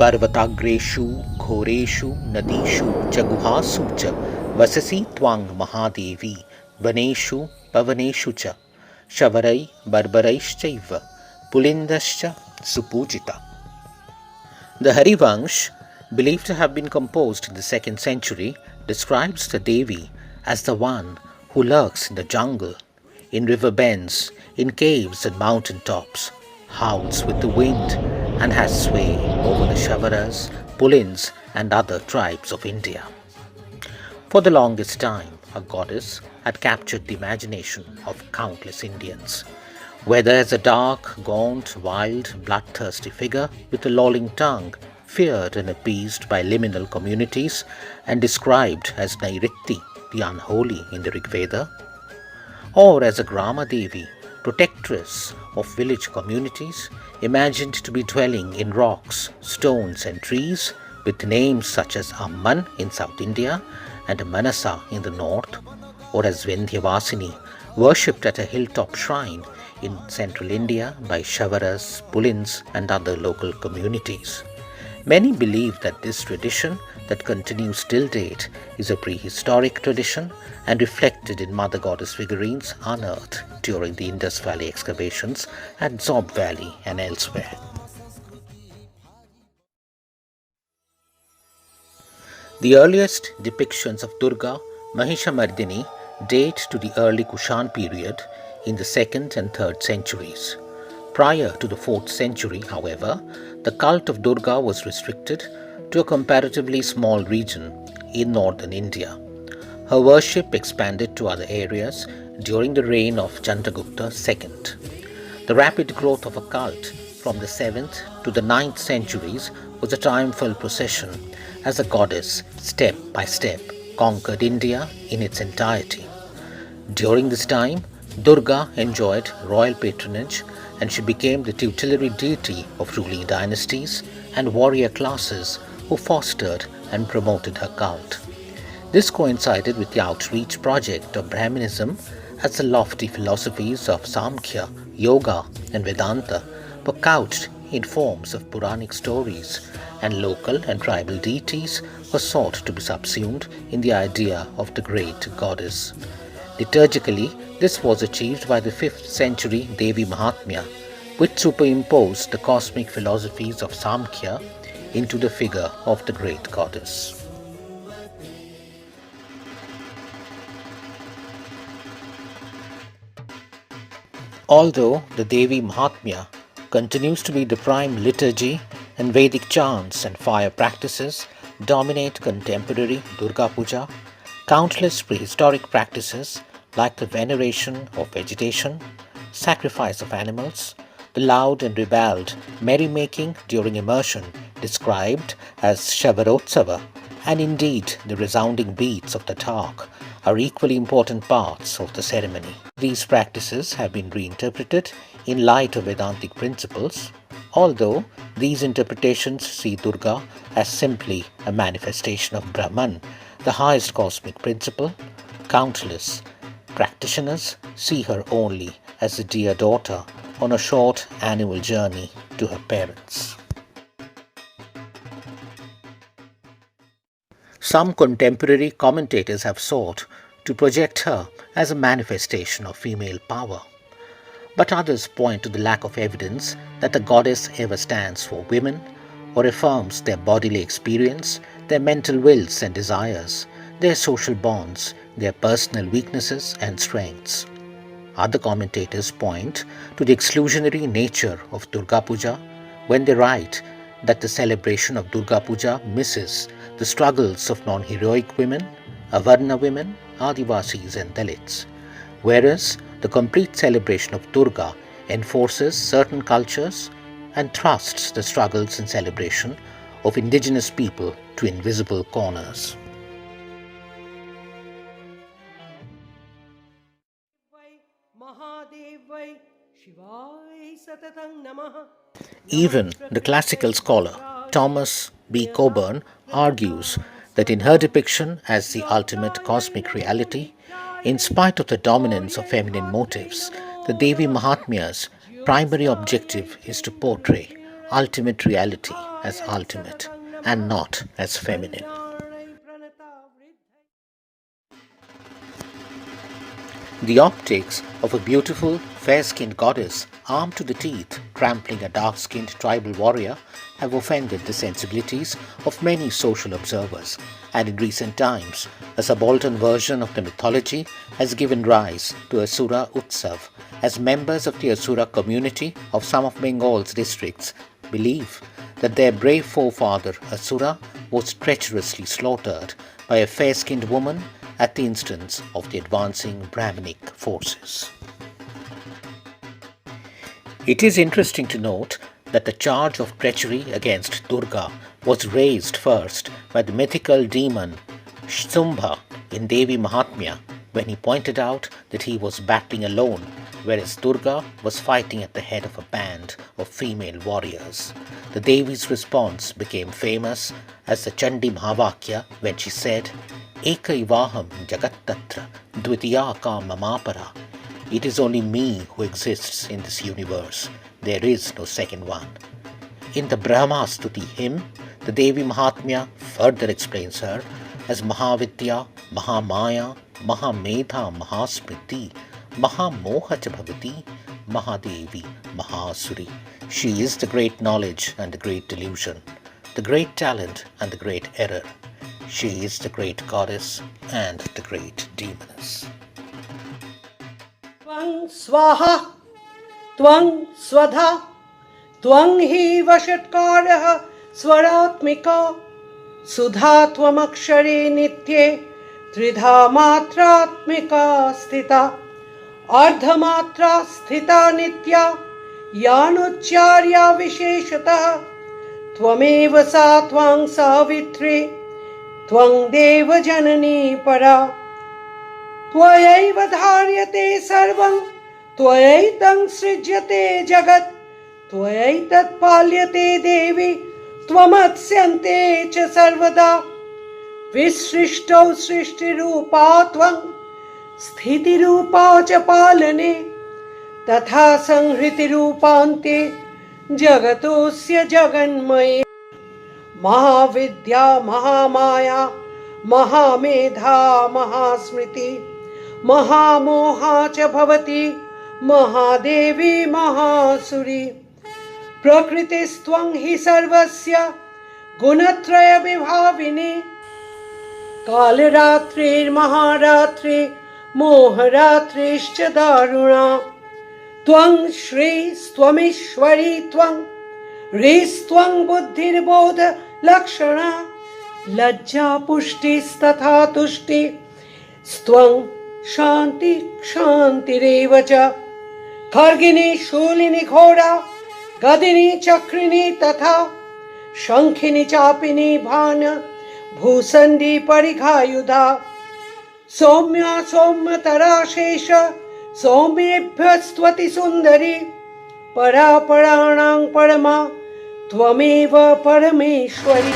पर्वताग्रेषु घोरेषु नदीषु च गुहासु च वससि त्वां महादेवी वनेषु पवनेषु च शवरै बर्बरैश्चैव पुलिन्दश्च सुपूजिता. The Harivansh, believed to have been composed in the 2nd century, describes the Devi as the one who lurks in the jungle, in river bends, in caves and mountain tops, howls with the wind, and has sway over the Shavaras, Pulins, and other tribes of India. For the longest time, a goddess had captured the imagination of countless Indians, whether as a dark, gaunt, wild, bloodthirsty figure with a lolling tongue, feared and appeased by liminal communities, and described as Nairitti, the unholy in the Rig Veda, or as a Grama Devi, protectress of village communities, imagined to be dwelling in rocks, stones, and trees, with names such as Amman in South India and Manasa in the north, or as Vindhyavasini, worshipped at a hilltop shrine in central India by Shavaras, Pulins, and other local communities. Many believe that this tradition, that continues till date, is a prehistoric tradition and reflected in Mother Goddess figurines unearthed during the Indus Valley excavations at Zob Valley and elsewhere. The earliest depictions of Durga Mahishamardini date to the early Kushan period in the 2nd and 3rd centuries. Prior to the 4th century, however, the cult of Durga was restricted to a comparatively small region in northern India. Her worship expanded to other areas during the reign of Chandragupta II. The rapid growth of a cult from the 7th to the 9th centuries was a triumphal procession as the goddess, step by step, conquered India in its entirety. During this time, Durga enjoyed royal patronage, and she became the tutelary deity of ruling dynasties and warrior classes who fostered and promoted her cult. This coincided with the outreach project of Brahmanism, as the lofty philosophies of Samkhya, Yoga, and Vedanta were couched in forms of Puranic stories, and local and tribal deities were sought to be subsumed in the idea of the great goddess. Liturgically, this was achieved by the 5th century Devi Mahatmya, which superimposed the cosmic philosophies of Samkhya into the figure of the great goddess. Although the Devi Mahatmya continues to be the prime liturgy and Vedic chants and fire practices dominate contemporary Durga Puja, countless prehistoric practices like the veneration of vegetation, sacrifice of animals, the loud and ribald merrymaking during immersion described as Shavarotsava, and indeed the resounding beats of the talk are equally important parts of the ceremony. These practices have been reinterpreted in light of Vedantic principles, although these interpretations see Durga as simply a manifestation of Brahman, the highest cosmic principle. Countless practitioners see her only as a dear daughter on a short annual journey to her parents. Some contemporary commentators have sought to project her as a manifestation of female power, but others point to the lack of evidence that the goddess ever stands for women or affirms their bodily experience, their mental wills and desires, their social bonds, their personal weaknesses and strengths. Other commentators point to the exclusionary nature of Durga Puja when they write that the celebration of Durga Puja misses the struggles of non-heroic women, Avarna women, Adivasis and Dalits, whereas the complete celebration of Durga enforces certain cultures and thrusts the struggles and celebration of indigenous people to invisible corners. Even the classical scholar Thomas B. Coburn argues that in her depiction as the ultimate cosmic reality, in spite of the dominance of feminine motives, the Devi Mahatmya's primary objective is to portray ultimate reality as ultimate and not as feminine. The optics of a beautiful, fair-skinned goddess armed to the teeth trampling a dark-skinned tribal warrior have offended the sensibilities of many social observers, and in recent times, a subaltern version of the mythology has given rise to Asura Utsav, as members of the Asura community of some of Bengal's districts believe that their brave forefather Asura was treacherously slaughtered by a fair-skinned woman at the instance of the advancing Brahminic forces. It is interesting to note that the charge of treachery against Durga was raised first by the mythical demon Shumbha in Devi Mahatmya when he pointed out that he was battling alone, whereas Durga was fighting at the head of a band of female warriors. The Devi's response became famous as the Chandi Mahavakya when she said, Ekaivaham Jagattatra Dvitiya ka mamapara. It is only me who exists in this universe. There is no second one. In the Brahma Stuti hymn, the Devi Mahatmya further explains her as Mahavidya, Mahamaya, Mahamedha, Mahasmriti, Mahamoha cha bhavati, Mahadevi, Mahasuri. She is the great knowledge and the great delusion, the great talent and the great error. She is the great goddess and the great demoness. Twang swaha, twang swadha, twang hi vashatkaraha swaratmika, sudha tvamakshare nitye, tridha matratmika sthita, ardha matra sthita nitya, yanucharya visheshataha, tvameva sa tvang savitri, त्वं देवजननी परा त्वयैव धार्यते सर्वं त्वयैतं सृज्यते जगत् त्वयैतत् पाल्यते देवी त्वमत्स्यन्ते च सर्वदा विसृष्टौ सृष्टिरूपा त्वं स्थितिरूपा च पालने तथा संहृतिरूपान्ते जगतोऽस्य जगन्मये महाविद्या महामाया महामेधा महास्मृति महामोहा च भवति महादेवी महासुरी प्रकृतिस्त्वं हि सर्वस्य गुणत्रय विभाविनी कालरात्रिर्महारात्रि मोहरात्रिश्च दारुणा त्वं श्रीस्त्वमीश्वरी त्वं ह्रीस्त्वं बुद्धिर्बोध लक्षणा लज्जा पुष्टिस्तथा तुष्टि स्त्वं शान्ति क्षान्तिरेव च खर्गिणी शूलिनी घोड़ा गदिनी चक्रिणी तथा शंखिनी चापिनी भान भूसंडी परिघायुधा सौम्या सौम्यतरा शेष सौम्येभ्यस्त्वति सुंदरी परा पराणां परमा त्वमेव परमेश्वरी।